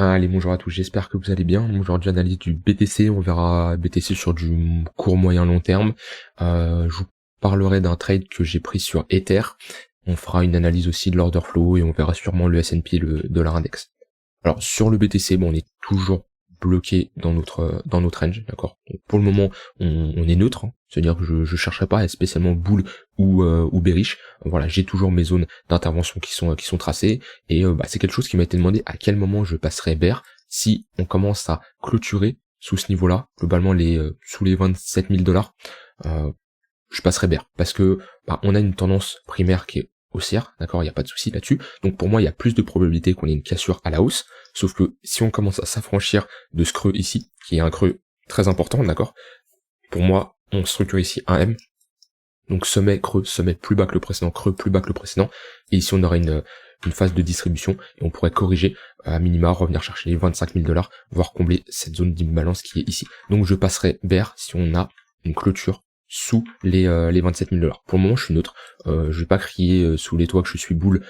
Allez, bonjour à tous, j'espère que vous allez bien. Aujourd'hui, analyse du BTC, on verra BTC sur du court, moyen, long terme. Je vous parlerai d'un trade que j'ai pris sur Ether. On fera une analyse aussi de l'order flow et on verra sûrement le S&P, le dollar index. Alors, sur le BTC, bon, on est toujours bloqué dans notre range, d'accord. Pour le moment, on est neutre, hein. C'est-à-dire que je chercherai pas à être spécialement bull ou bearish. Voilà, j'ai toujours mes zones d'intervention qui sont tracées et c'est quelque chose qui m'a été demandé à quel moment je passerai bear si on commence à clôturer sous ce niveau-là, globalement sous les 27 000 $. Je passerai bear parce que on a une tendance primaire qui est haussière, d'accord, il n'y a pas de souci là-dessus. Donc pour moi, il y a plus de probabilité qu'on ait une cassure à la hausse, sauf que si on commence à s'affranchir de ce creux ici, qui est un creux très important, d'accord, pour moi, on structure ici un M, donc sommet, creux, sommet plus bas que le précédent, creux, plus bas que le précédent, et ici on aurait une phase de distribution, et on pourrait corriger, à minima, revenir chercher les 25 000 $, voire combler cette zone d'imbalance qui est ici. Donc je passerai bear si on a une clôture sous les 27 000 $. Pour le moment, je suis neutre. Je vais pas crier sous les toits que je suis bull.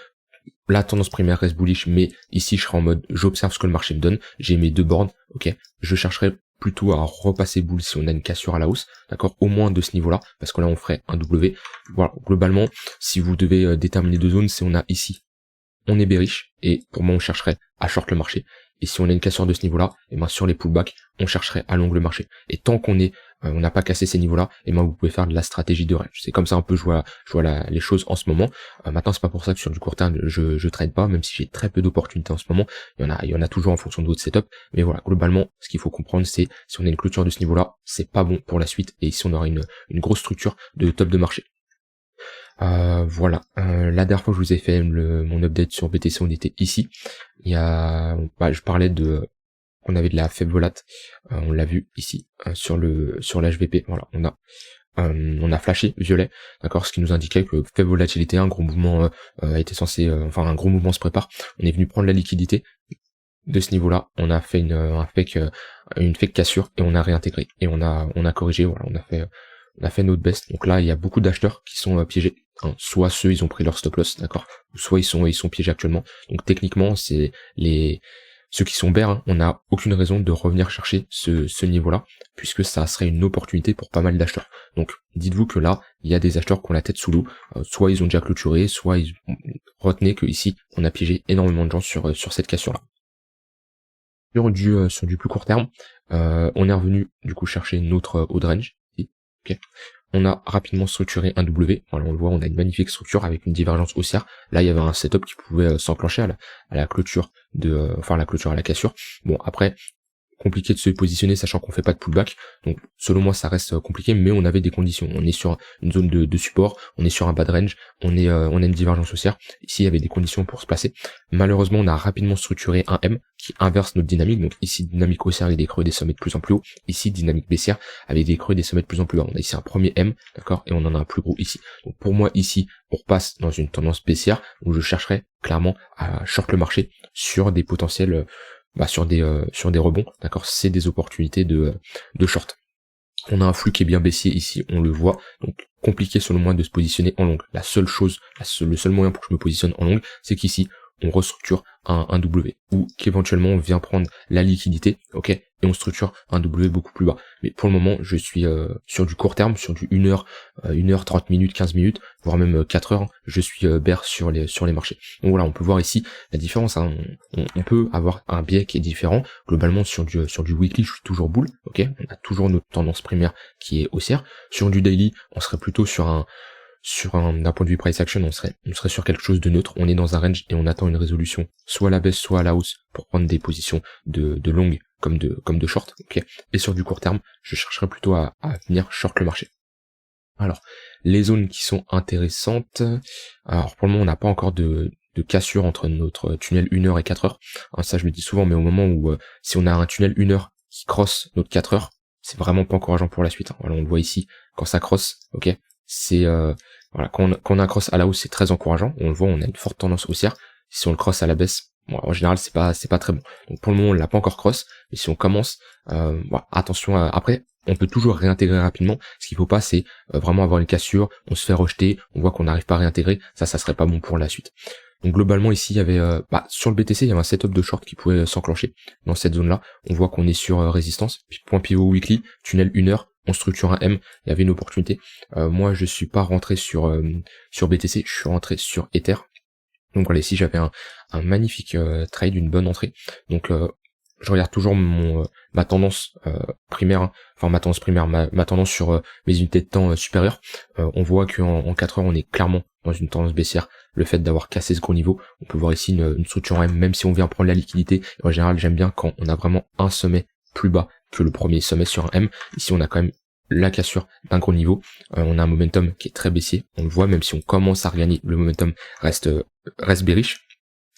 La tendance primaire reste bullish, mais ici, je serai en mode, j'observe ce que le marché me donne. J'ai mes deux bornes, ok. Je chercherai plutôt à repasser bull si on a une cassure à la hausse, d'accord, au moins de ce niveau-là, parce que là, on ferait un W. Voilà, globalement, si vous devez déterminer deux zones, c'est on a ici, on est bearish, et pour moi, on chercherait à short le marché. Et si on a une cassure de ce niveau-là, et ben sur les pullbacks, on chercherait à long le marché. Et tant qu'on est, on n'a pas cassé ces niveaux-là, et ben vous pouvez faire de la stratégie de range. C'est comme ça un peu je vois les choses en ce moment. Maintenant c'est pas pour ça que sur du court terme je trade pas, même si j'ai très peu d'opportunités en ce moment. Il y en a toujours en fonction de votre setup. Mais voilà, globalement, ce qu'il faut comprendre, c'est si on a une clôture de ce niveau-là, c'est pas bon pour la suite. Et si on aura une grosse structure de top de marché. Voilà, la dernière fois que je vous ai fait mon update sur BTC, on était ici. Il y a, je parlais on avait de la faible volat, on l'a vu ici sur l'HVP. Voilà, on a flashé violet, d'accord, ce qui nous indiquait que faible volatilité, un gros mouvement était censé, un gros mouvement se prépare. On est venu prendre la liquidité de ce niveau-là. On a fait une fake cassure et on a réintégré et on a corrigé. Voilà, on a fait notre best. Donc là, il y a beaucoup d'acheteurs qui sont piégés. Hein. Soit ceux, ils ont pris leur stop loss, d'accord, ou soit ils sont piégés actuellement. Donc techniquement, c'est ceux qui sont bear, hein, on n'a aucune raison de revenir chercher ce niveau-là, puisque ça serait une opportunité pour pas mal d'acheteurs. Donc dites-vous que là, il y a des acheteurs qui ont la tête sous l'eau, soit ils ont déjà clôturé, soit retenez que ici, on a piégé énormément de gens sur cette cassure-là. Sur du plus court terme, on est revenu du coup chercher notre haut de range. Okay. On a rapidement structuré un W. Voilà, on le voit, on a une magnifique structure avec une divergence haussière. Là, il y avait un setup qui pouvait s'enclencher à la clôture la clôture à la cassure. Bon, après, compliqué de se positionner sachant qu'on fait pas de pullback, donc selon moi ça reste compliqué, mais on avait des conditions, on est sur une zone de support, on est sur un bad range, on a une divergence haussière, ici il y avait des conditions pour se placer. Malheureusement on a rapidement structuré un M qui inverse notre dynamique, donc ici dynamique haussière avec des creux et des sommets de plus en plus haut, ici dynamique baissière avec des creux et des sommets de plus en plus bas. On a ici un premier M, d'accord, et on en a un plus gros ici. Donc pour moi ici on repasse dans une tendance baissière où je chercherais clairement à short le marché sur des potentiels sur des rebonds, d'accord, c'est des opportunités de short. On a un flux qui est bien baissier ici, on le voit, donc compliqué selon moi de se positionner en longue. Le seul moyen pour que je me positionne en longue, c'est qu'ici on restructure un W, ou qu'éventuellement on vient prendre la liquidité, ok, et on structure un W beaucoup plus bas. Mais pour le moment, je suis sur du court terme, sur du 1 heure, 1 heure, 30 minutes, 15 minutes, voire même 4 heures, je suis bear sur les marchés. Donc voilà, on peut voir ici la différence, hein. On peut avoir un biais qui est différent. Globalement, sur du weekly, je suis toujours bull, ok, on a toujours notre tendance primaire qui est haussière. Sur du daily, on serait plutôt d'un point de vue price action, on serait sur quelque chose de neutre. On est dans un range et on attend une résolution, soit à la baisse, soit à la hausse, pour prendre des positions de longue comme de short, ok. Et sur du court terme, je chercherai plutôt à venir short le marché. Alors, les zones qui sont intéressantes, alors pour le moment, on n'a pas encore de cassure entre notre tunnel 1 heure et 4 heures. Alors, ça, je le dis souvent, mais au moment où, si on a un tunnel 1 heure qui crosse notre 4 heures, c'est vraiment pas encourageant pour la suite. Hein. Voilà, on le voit ici, quand ça crosse, ok, c'est quand on a un cross à la hausse, c'est très encourageant. On le voit, on a une forte tendance haussière. Si on le cross à la baisse, en général, c'est pas très bon. Donc pour le moment, on l'a pas encore cross, mais si on commence, attention. Après, on peut toujours réintégrer rapidement. Ce qu'il faut pas, c'est vraiment avoir une cassure, on se fait rejeter, on voit qu'on n'arrive pas à réintégrer. Ça serait pas bon pour la suite. Donc globalement ici il y avait sur le BTC il y avait un setup de short qui pouvait s'enclencher dans cette zone là. On voit qu'on est sur résistance, puis point pivot weekly, tunnel 1 heure, on structure un M, il y avait une opportunité. Moi je suis pas rentré sur BTC, je suis rentré sur Ether. Donc voilà, ici j'avais un magnifique trade, une bonne entrée. Donc je regarde toujours ma tendance primaire, hein. Enfin ma tendance primaire, ma tendance sur mes unités de temps supérieures. On voit qu'en 4 heures on est clairement dans une tendance baissière. Le fait d'avoir cassé ce gros niveau, on peut voir ici une structure en M, même si on vient prendre la liquidité. En général j'aime bien quand on a vraiment un sommet plus bas que le premier sommet sur un M. Ici on a quand même la cassure d'un gros niveau, on a un momentum qui est très baissier, on le voit, même si on commence à regagner, le momentum reste bearish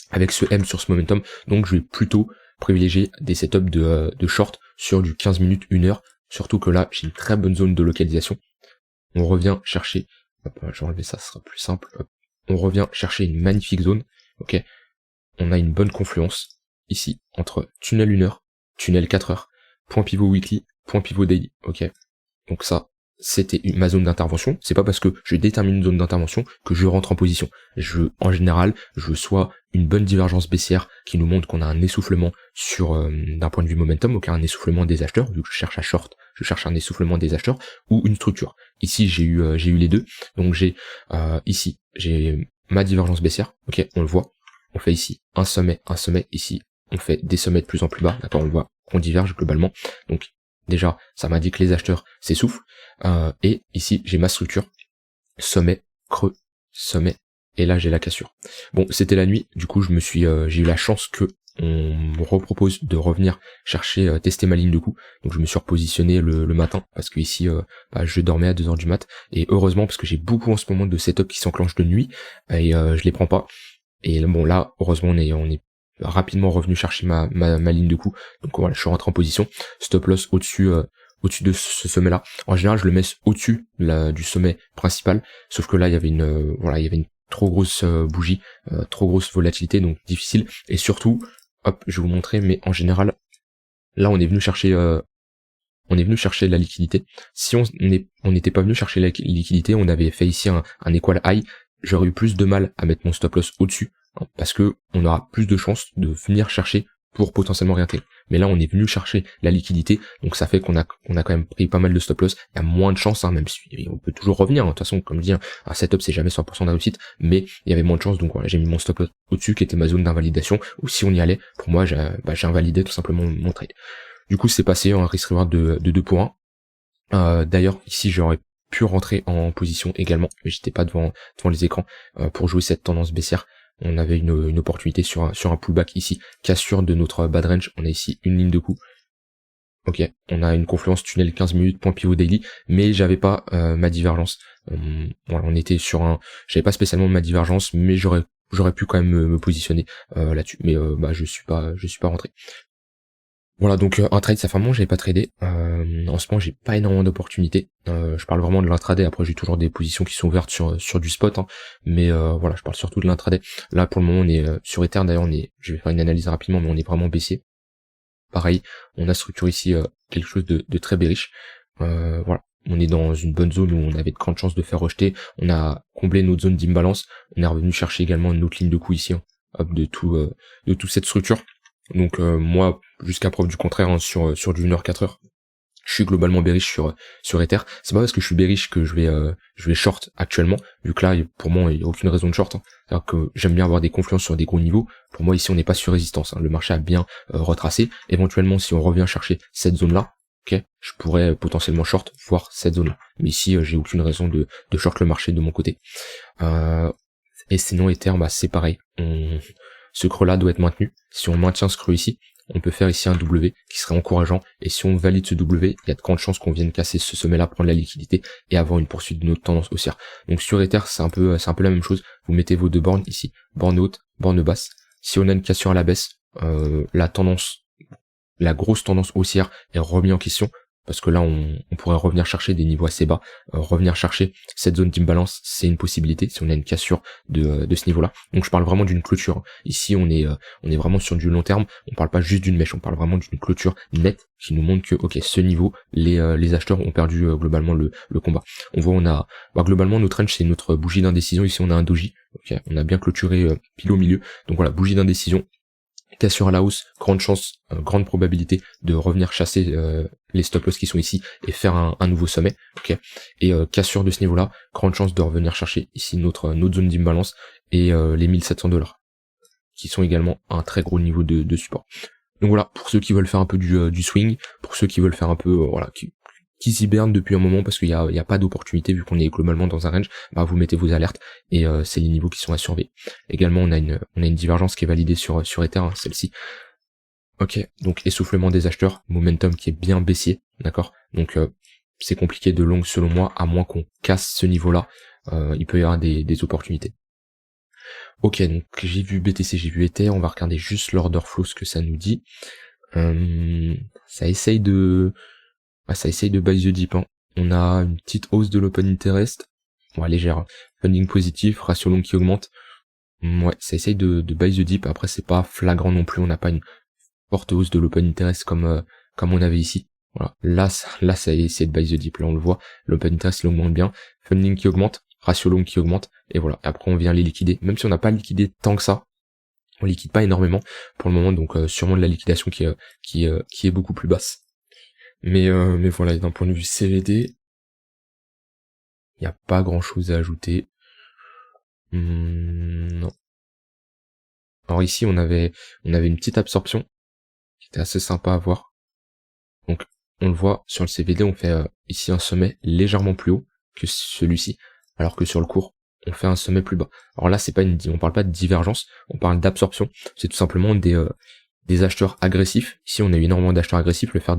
avec ce M sur ce momentum. Donc je vais plutôt privilégier des setups de short sur du 15 minutes, 1 heure, surtout que là j'ai une très bonne zone de localisation. On revient chercher, hop, je vais enlever ça, ce sera plus simple, hop. On revient chercher une magnifique zone, ok, on a une bonne confluence ici entre tunnel 1 heure, tunnel 4 heures, point pivot weekly, point pivot daily, ok. Donc ça, c'était ma zone d'intervention. C'est pas parce que je détermine une zone d'intervention que je rentre en position. En général, je veux soit une bonne divergence baissière qui nous montre qu'on a un essoufflement sur d'un point de vue momentum, donc un essoufflement des acheteurs, vu que je cherche à short, je cherche un essoufflement des acheteurs, ou une structure. Ici, j'ai eu les deux. Donc ici, j'ai ma divergence baissière. Ok, on le voit. On fait ici un sommet. Ici, on fait des sommets de plus en plus bas. D'accord, on voit qu'on diverge globalement. Donc déjà, ça m'indique que les acheteurs s'essoufflent. Et ici, j'ai ma structure. Sommet, creux, sommet. Et là, j'ai la cassure. Bon, c'était la nuit. Du coup, j'ai eu la chance que on me repropose de revenir chercher, tester ma ligne de coup. Donc, je me suis repositionné le matin parce que ici, je dormais à 2h du mat. Et heureusement, parce que j'ai beaucoup en ce moment de setup qui s'enclenchent de nuit et je les prends pas. Et bon, là, heureusement, on est rapidement revenu chercher ma ligne de coup. Donc voilà, je suis rentré en position. Stop loss au-dessus de ce sommet là. En général, je le mets au-dessus du sommet principal, sauf que là il y avait une trop grosse bougie, trop grosse volatilité, donc difficile. Et surtout, hop, je vais vous montrer, mais en général, là on est venu chercher la liquidité. Si on n'était pas venu chercher la liquidité, on avait fait ici un equal high, j'aurais eu plus de mal à mettre mon stop loss au-dessus, hein, parce que on aura plus de chances de venir chercher pour potentiellement réintégrer. Mais là on est venu chercher la liquidité, donc ça fait qu'on a quand même pris pas mal de stop loss. Il y a moins de chances, hein, même si on peut toujours revenir, hein. De toute façon, comme je dis, un setup c'est jamais 100% de réussite, mais il y avait moins de chances, donc voilà, j'ai mis mon stop loss au-dessus qui était ma zone d'invalidation, ou si on y allait, pour moi j'ai invalidé tout simplement mon trade. Du coup c'est passé en risk reward de 2 pour 1. D'ailleurs ici j'aurais pu rentrer en position également, mais j'étais pas devant les écrans pour jouer cette tendance baissière. On avait une opportunité sur un pullback ici, cassure de notre bad range. On a ici une ligne de coup. Ok, on a une confluence tunnel 15 minutes, point pivot daily, mais j'avais pas ma divergence. Voilà, on était j'avais pas spécialement ma divergence, mais j'aurais pu quand même me positionner là-dessus. Mais je suis pas rentré. Voilà, donc un trade, ça fait un moment que j'avais pas tradé. En ce moment, j'ai pas énormément d'opportunités. Je parle vraiment de l'intraday. Après, j'ai toujours des positions qui sont ouvertes sur du spot, hein. Mais voilà, je parle surtout de l'intraday. Là, pour le moment, on est sur Ether. D'ailleurs, je vais faire une analyse rapidement, mais on est vraiment baissier. Pareil, on a structuré ici quelque chose de très bearish. Voilà, on est dans une bonne zone où on avait de grandes chances de faire rejeter. On a comblé notre zone d'imbalance. On est revenu chercher également une autre ligne de coup ici, hein, hop, de toute cette structure. Donc moi, jusqu'à preuve du contraire, hein, sur du 1h 4h, je suis globalement bearish sur Ether. C'est pas parce que je suis bearish que je vais short actuellement, vu que là pour moi il n'y a aucune raison de short, hein. C'est-à-dire que j'aime bien avoir des confluences sur des gros niveaux. Pour moi ici on n'est pas sur résistance, hein. Le marché a bien retracé. Éventuellement si on revient chercher cette zone là, ok, je pourrais potentiellement short voir cette zone là. Mais ici j'ai aucune raison de short le marché de mon côté. Et sinon Ether, c'est pareil. Ce creux là doit être maintenu. Si on maintient ce creux ici, on peut faire ici un W qui serait encourageant, et si on valide ce W, il y a de grandes chances qu'on vienne casser ce sommet là, prendre la liquidité et avoir une poursuite de notre tendance haussière. Donc sur Ether, c'est un peu la même chose. Vous mettez vos deux bornes ici, borne haute, borne basse. Si on a une cassure à la baisse, la grosse tendance haussière est remise en question. parce que là on pourrait revenir chercher des niveaux assez bas, revenir chercher cette zone d'imbalance, c'est une possibilité si on a une cassure de ce niveau là. Donc je parle vraiment d'une clôture, hein. Ici on est vraiment sur du long terme, on parle pas juste d'une mèche, on parle vraiment d'une clôture nette qui nous montre que ok, ce niveau les acheteurs ont perdu globalement le combat. On voit globalement notre range c'est notre bougie d'indécision, ici on a un doji, ok, on a bien clôturé pile au milieu, donc voilà, bougie d'indécision, cassure à la hausse, grande chance, grande probabilité de revenir chasser les stop loss qui sont ici et faire un nouveau sommet, ok. Et cassure de ce niveau-là, grande chance de revenir chercher ici notre zone d'imbalance et les 1700$, qui sont également un très gros niveau de support. Donc voilà, pour ceux qui veulent faire un peu du swing, pour ceux qui veulent faire un peu, qui s'hibernent depuis un moment parce qu'il y a pas d'opportunité vu qu'on est globalement dans un range, bah vous mettez vos alertes et c'est les niveaux qui sont à surveiller. Également on a une divergence qui est validée sur Ether, hein, celle-ci. Ok, donc essoufflement des acheteurs, momentum qui est bien baissier, d'accord. Donc c'est compliqué de long selon moi, à moins qu'on casse ce niveau-là, il peut y avoir des opportunités. Ok, donc j'ai vu BTC, j'ai vu Ether, on va regarder juste l'order flow, ce que ça nous dit. Ça essaye de buy the dip, hein. On a une petite hausse de l'open interest, légère, funding positif, ratio long qui augmente. Ouais, ça essaye de buy the dip, après c'est pas flagrant non plus, on n'a pas une forte hausse de l'open interest comme on avait ici. Voilà, là ça essaie de buy the dip, là on le voit, l'open interest il augmente bien, funding qui augmente, ratio long qui augmente, et voilà, et après on vient les liquider, même si on n'a pas liquidé tant que ça, on liquide pas énormément pour le moment, donc sûrement de la liquidation qui est beaucoup plus basse. Mais voilà, d'un point de vue CVD, il n'y a pas grand chose à ajouter. Non. Alors ici on avait une petite absorption qui était assez sympa à voir. Donc on le voit sur le CVD, on fait ici un sommet légèrement plus haut que celui-ci, alors que sur le court on fait un sommet plus bas. Alors là on parle pas de divergence, on parle d'absorption. C'est tout simplement des acheteurs agressifs. Ici on a eu énormément d'acheteurs agressifs, le fait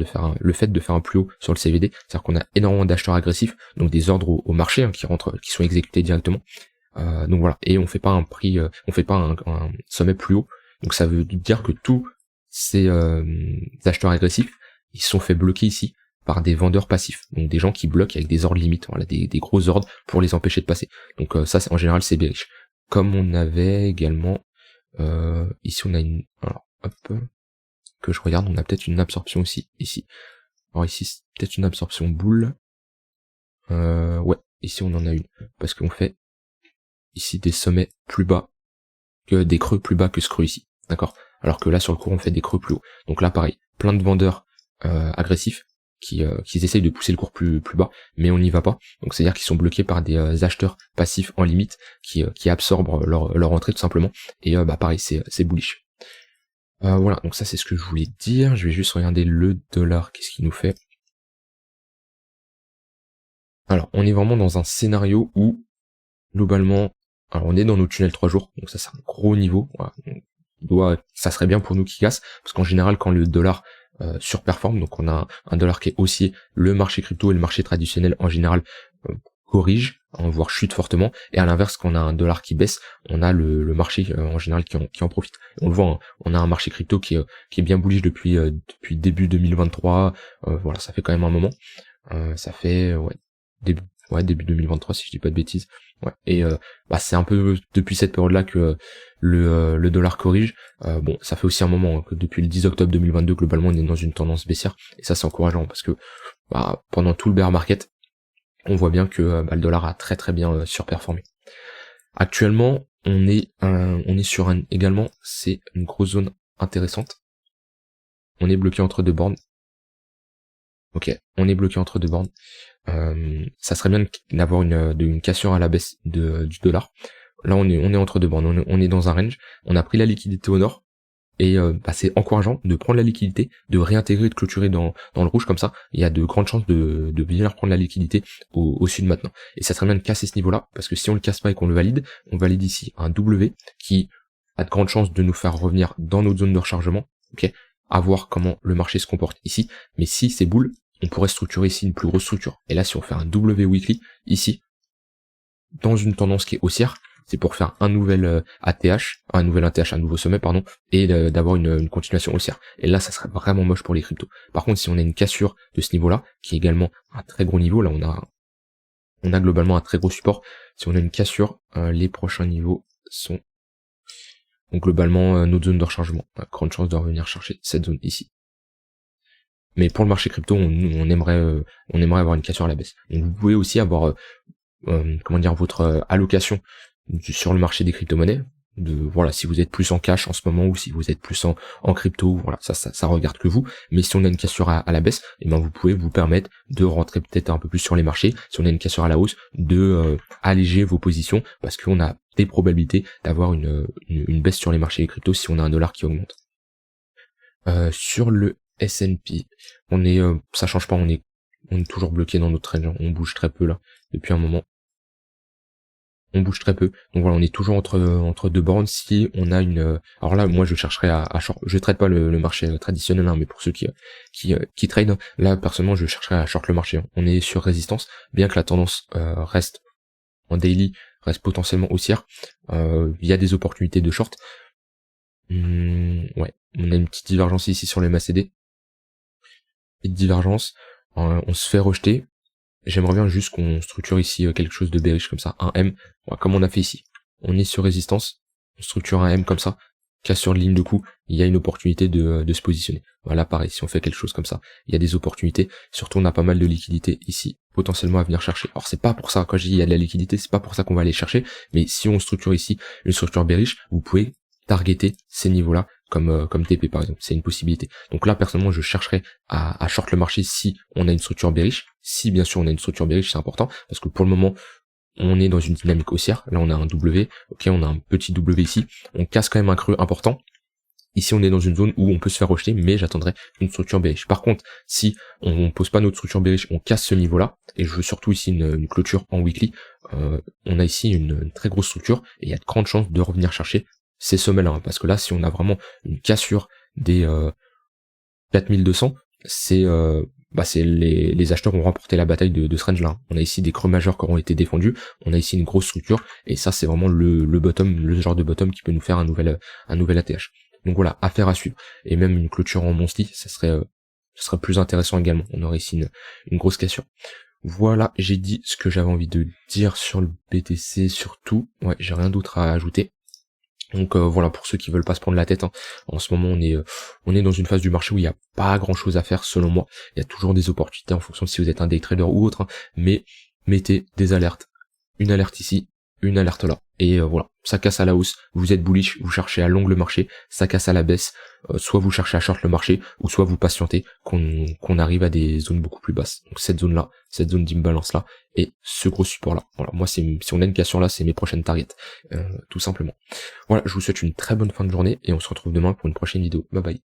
de faire un plus haut sur le CVD, c'est-à-dire qu'on a énormément d'acheteurs agressifs, donc des ordres au marché, hein, qui sont exécutés directement. Donc voilà, et on fait pas un sommet plus haut, donc ça veut dire que tous ces acheteurs agressifs, ils se sont fait bloquer ici par des vendeurs passifs, donc des gens qui bloquent avec des ordres limites, voilà, des gros ordres pour les empêcher de passer. Donc ça en général c'est bearish. Comme on avait également ici on a que je regarde, on a peut-être une absorption aussi ici. Alors ici c'est peut-être une absorption boule. Ouais, ici on en a une parce qu'on fait ici des sommets plus bas que des creux plus bas que ce creux ici, d'accord. Alors que là sur le cours on fait des creux plus hauts. Donc là pareil, plein de vendeurs agressifs qui essayent de pousser le cours plus bas, mais on n'y va pas. Donc c'est-à-dire qu'ils sont bloqués par des acheteurs passifs en limite qui absorbent leur entrée tout simplement. Et pareil, c'est bullish. Voilà, donc ça c'est ce que je voulais dire. Je vais juste regarder le dollar, qu'est-ce qu'il nous fait. Alors, on est vraiment dans un scénario où, globalement, alors on est dans nos tunnels 3 jours, donc ça c'est un gros niveau. Voilà. Ça serait bien pour nous qui casse, parce qu'en général quand le dollar surperforme, donc on a un dollar qui est haussier, le marché crypto et le marché traditionnel en général corrige, voire chute fortement, et à l'inverse quand on a un dollar qui baisse, on a le marché en général qui en profite. On le voit, hein, on a un marché crypto qui est bien bullish depuis début 2023, voilà, ça fait quand même un moment, ça fait début 2023 si je dis pas de bêtises. Ouais. Et c'est un peu depuis cette période-là que le dollar corrige. Bon, ça fait aussi un moment, hein, que depuis le 10 octobre 2022, globalement, on est dans une tendance baissière. Et ça, c'est encourageant parce que pendant tout le bear market, on voit bien que le dollar a très très bien surperformé. Actuellement, on est sur également, c'est une grosse zone intéressante. On est bloqué entre deux bornes. Ok, on est bloqué entre deux bornes. Ça serait bien d'avoir une cassure à la baisse du dollar. Là on est entre deux bornes, on est dans un range, on a pris la liquidité au nord, et c'est encourageant de prendre la liquidité, de réintégrer et de clôturer dans le rouge comme ça, il y a de grandes chances de bien reprendre la liquidité au sud maintenant. Et ça serait bien de casser ce niveau-là, parce que si on le casse pas et qu'on le valide, on valide ici un W qui a de grandes chances de nous faire revenir dans notre zone de rechargement, ok, à voir comment le marché se comporte ici, mais si c'est boule, on pourrait structurer ici une plus grosse structure. Et là, si on fait un W weekly, ici, dans une tendance qui est haussière, c'est pour faire un nouvel ATH, un nouveau sommet, pardon, et d'avoir une continuation haussière. Et là, ça serait vraiment moche pour les cryptos. Par contre, si on a une cassure de ce niveau-là, qui est également un très gros niveau, là on a globalement un très gros support. Si on a une cassure, les prochains niveaux sont donc globalement notre zone de rechargement. On a grande chance de revenir chercher cette zone ici. Mais pour le marché crypto, on aimerait avoir une cassure à la baisse. Donc vous pouvez aussi avoir votre allocation sur le marché des crypto-monnaies. Voilà, si vous êtes plus en cash en ce moment ou si vous êtes plus en crypto, voilà, ça regarde que vous. Mais si on a une cassure à la baisse, et ben vous pouvez vous permettre de rentrer peut-être un peu plus sur les marchés. Si on a une cassure à la hausse, de alléger vos positions parce qu'on a des probabilités d'avoir une baisse sur les marchés des cryptos si on a un dollar qui augmente. Sur le S&P, ça change pas, on est toujours bloqué dans notre range, on bouge très peu là depuis un moment. On bouge très peu. Donc voilà, on est toujours entre deux bornes. Si on a alors là, moi je chercherais à short. Je trade pas le marché traditionnel, hein, mais pour ceux qui trade, là personnellement je chercherais à short le marché. Hein. On est sur résistance, bien que la tendance reste en daily, reste potentiellement haussière. Il y a des opportunités de short. Ouais, on a une petite divergence ici sur les MACD. Petite divergence, on se fait rejeter. J'aimerais bien juste qu'on structure ici quelque chose de bearish comme ça, un M, voilà, comme on a fait ici. On est sur résistance, on structure un M comme ça, casse sur ligne de coup, il y a une opportunité de se positionner. Voilà, pareil, si on fait quelque chose comme ça, il y a des opportunités, surtout on a pas mal de liquidités ici, potentiellement à venir chercher. Alors c'est pas pour ça, quand je dis il y a de la liquidité, c'est pas pour ça qu'on va aller chercher, mais si on structure ici une structure bearish, vous pouvez targeter ces niveaux-là, comme TP par exemple, c'est une possibilité. Donc là personnellement je chercherais à short le marché si on a une structure bearish, si bien sûr on a une structure bearish, c'est important, parce que pour le moment on est dans une dynamique haussière, là on a un W, ok, on a un petit W ici, on casse quand même un creux important. Ici on est dans une zone où on peut se faire rejeter, mais j'attendrai une structure bearish. Par contre, si on pose pas notre structure bearish, on casse ce niveau-là, et je veux surtout ici une clôture en weekly, on a ici une très grosse structure, et il y a de grandes chances de revenir chercher ces sommets-là, hein, parce que là, si on a vraiment une cassure des 4200, c'est les acheteurs ont remporté la bataille de ce range-là. On a ici des creux majeurs qui auront été défendus, on a ici une grosse structure, et ça c'est vraiment le bottom, le genre de bottom qui peut nous faire un nouvel ATH. Donc voilà, affaire à suivre. Et même une clôture en monthly, ce serait plus intéressant également. On aurait ici une grosse cassure. Voilà, j'ai dit ce que j'avais envie de dire sur le BTC surtout. Ouais, j'ai rien d'autre à ajouter. Donc voilà, pour ceux qui veulent pas se prendre la tête, hein, en ce moment on est dans une phase du marché où il n'y a pas grand chose à faire selon moi. Il y a toujours des opportunités en fonction de si vous êtes un day trader ou autre, hein, mais mettez des alertes. Une alerte ici, une alerte là. Et voilà, ça casse à la hausse, vous êtes bullish, vous cherchez à long le marché, ça casse à la baisse, soit vous cherchez à short le marché, ou soit vous patientez qu'on arrive à des zones beaucoup plus basses. Donc cette zone là, cette zone d'imbalance là, et ce gros support là. Voilà, moi si on a une cassure là, c'est mes prochaines targets, tout simplement. Voilà, je vous souhaite une très bonne fin de journée, et on se retrouve demain pour une prochaine vidéo. Bye bye.